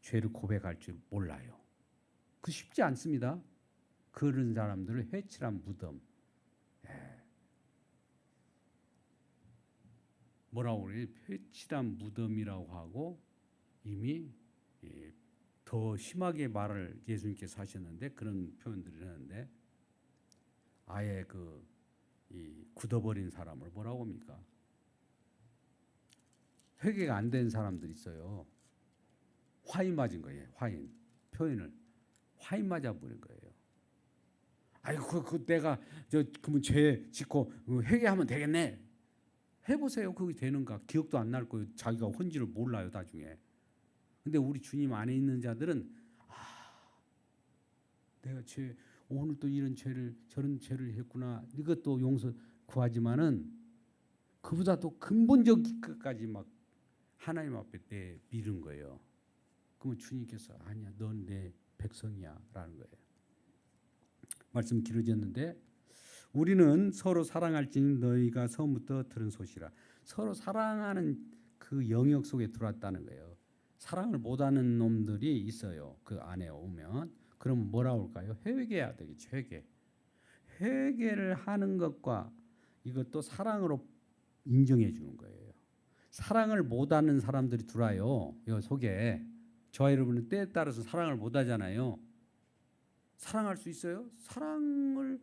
죄를 고백할 줄 몰라요. 그 쉽지 않습니다. 그런 사람들을 회칠한 무덤. 뭐라고 그래요? 회칠한 무덤이라고 하고 이미 더 심하게 말을 예수님께서 하셨는데 그런 표현들을 하는데 아예 굳어버린 사람을 뭐라고 합니까? 회개가 안 된 사람들 있어요. 화인 맞은 거예요. 화인 표현을 화인 맞아 버린 거예요. 아이고 내가 그러면 죄 짓고 회개하면 되겠네. 해보세요. 그게 되는가? 기억도 안 날 거예요. 자기가 헌지를 몰라요 나중에. 근데 우리 주님 안에 있는 자들은 내가 죄 오늘 또 이런 죄를 저런 죄를 했구나. 이것도 용서 구하지만은 그보다 또 근본적인 것까지 막 하나님 앞에 내밀은 거예요. 그러면 주님께서 아니야, 넌 내 백성이야라는 거예요. 말씀 길어졌는데 우리는 서로 사랑할지니 너희가 처음부터 들은 소식이라. 서로 사랑하는 그 영역 속에 들어왔다는 거예요. 사랑을 못하는 놈들이 있어요. 그 안에 오면 그러면 뭐라고 할까요? 회개해야 되겠죠. 회개를 하는 것과 이것도 사랑으로 인정해 주는 거예요. 사랑을 못하는 사람들이 들어와요. 이 속에 저와 여러분은 때에 따라서 사랑을 못하잖아요. 사랑할 수 있어요? 사랑을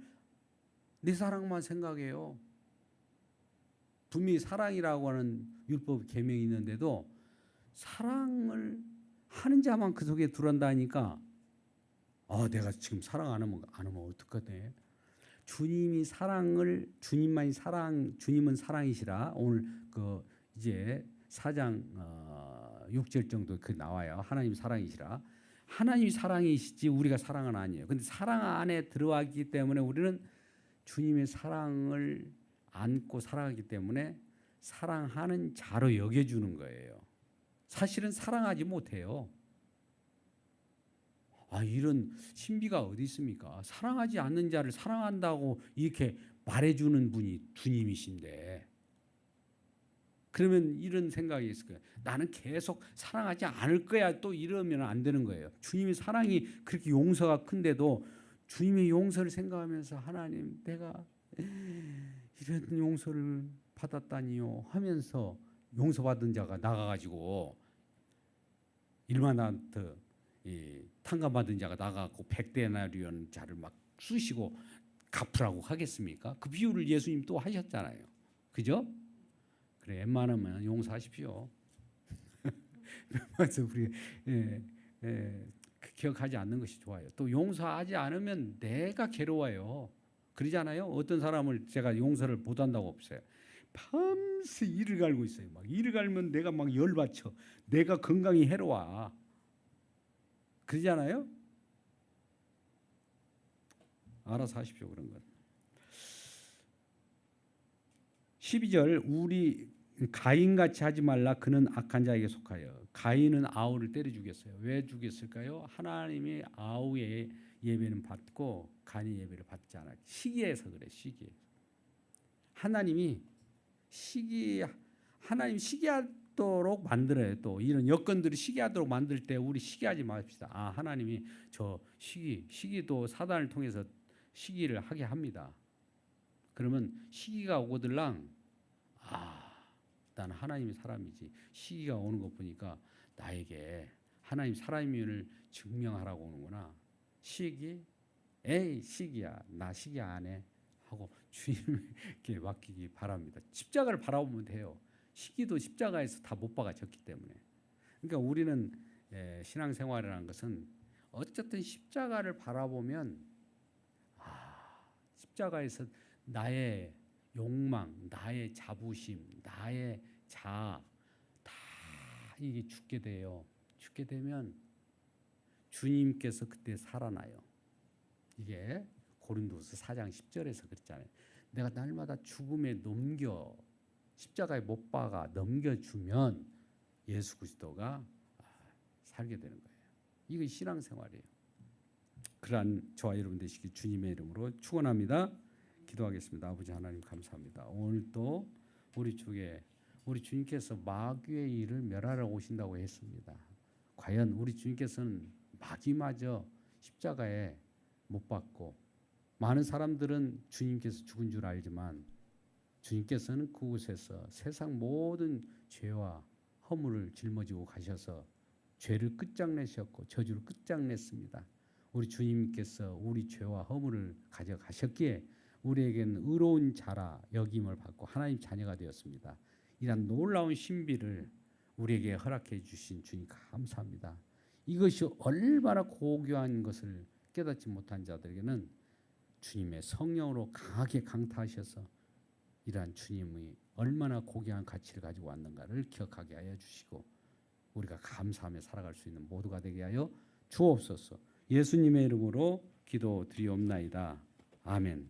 내 사랑만 생각해요. 분명히 사랑이라고 하는 율법 계명이 있는데도 사랑을 하는 자만 그 속에 들어온다니까 내가 지금 사랑 안 하면 어떡하대? 주님이 사랑을 주님만이 주님은 사랑이시라. 오늘 그 이제 4장 6절 정도 그 나와요. 하나님 사랑이시라. 하나님이 사랑이시지 우리가 사랑은 아니에요. 근데 사랑 안에 들어왔기 때문에 우리는 주님의 사랑을 안고 살아가기 때문에 사랑하는 자로 여겨주는 거예요. 사실은 사랑하지 못해요. 이런 신비가 어디 있습니까? 사랑하지 않는 자를 사랑한다고 이렇게 말해주는 분이 주님이신데 그러면 이런 생각이 있을 거예요. 나는 계속 사랑하지 않을 거야 또 이러면 안 되는 거예요. 주님의 사랑이 그렇게 용서가 큰데도 주님의 용서를 생각하면서 하나님 내가 이런 용서를 받았다니요 하면서 용서받은 자가 나가가지고 1만한테 탕감받은 자가 나가고 100데나리온 자를 막 쑤시고 갚으라고 하겠습니까? 그 비유를 예수님 또 하셨잖아요. 그죠? 그래 웬만하면 용서하십시오. 그래서 우리 기억하지 않는 것이 좋아요. 또 용서하지 않으면 내가 괴로워요. 그러잖아요. 어떤 사람을 제가 용서를 못한다고 없어요. 밤새 이를 갈고 있어요. 막 이를 갈면 내가 막 열받쳐. 내가 건강이 해로워. 그러잖아요. 알아서 하십시오. 그런 건. 12절 우리 가인같이 하지 말라. 그는 악한 자에게 속하여. 가인은 아우를 때려 죽였어요. 왜 죽였을까요? 하나님이 아우의 예배는 받고 가인의 예배를 받지 않아요. 시기해서 그래. 시기. 하나님 시기하도록 만들어요. 또 이런 여건들이 시기하도록 만들 때 우리 시기하지 맙시다. 하나님이 저 시기도 사단을 통해서 시기를 하게 합니다. 그러면 시기가 오거들랑 나는 하나님의 사람이지. 시기가 오는 거 보니까 나에게 하나님 사람임을 증명하라고 오는구나. 시기야. 나 시기 안 해. 하고 주님께 맡기기 바랍니다. 십자가를 바라보면 돼요. 시기도 십자가에서 다 못 박아졌기 때문에. 그러니까 우리는 신앙생활이라는 것은 어쨌든 십자가를 바라보면 십자가에서 나의 욕망, 나의 자부심, 나의 자아 다 이게 죽게 돼요. 죽게 되면 주님께서 그때 살아나요. 이게 고린도서 4장 10절에서 그랬잖아요. 내가 날마다 죽음에 십자가에 못 박아 넘겨주면 예수 그리스도가 살게 되는 거예요. 이거 신앙생활이에요. 그러한 저와 여러분 되시기 주님의 이름으로 축원합니다. 기도하겠습니다. 아버지 하나님 감사합니다. 오늘도 우리 주님께서 마귀의 일을 멸하러 오신다고 했습니다. 과연 우리 주님께서는 마귀마저 십자가에 못 박고 많은 사람들은 주님께서 죽은 줄 알지만 주님께서는 그곳에서 세상 모든 죄와 허물을 짊어지고 가셔서 죄를 끝장내셨고 저주를 끝장냈습니다. 우리 주님께서 우리 죄와 허물을 가져가셨기에 우리에게는 의로운 자라 여김을 받고 하나님 자녀가 되었습니다. 이런 놀라운 신비를 우리에게 허락해 주신 주님 감사합니다. 이것이 얼마나 고귀한 것을 깨닫지 못한 자들에게는 주님의 성령으로 강하게 강타하셔서 이러한 주님이 얼마나 고귀한 가치를 가지고 왔는가를 기억하게 하여 주시고 우리가 감사하며 살아갈 수 있는 모두가 되게 하여 주옵소서. 예수님의 이름으로 기도 드리옵나이다. 아멘.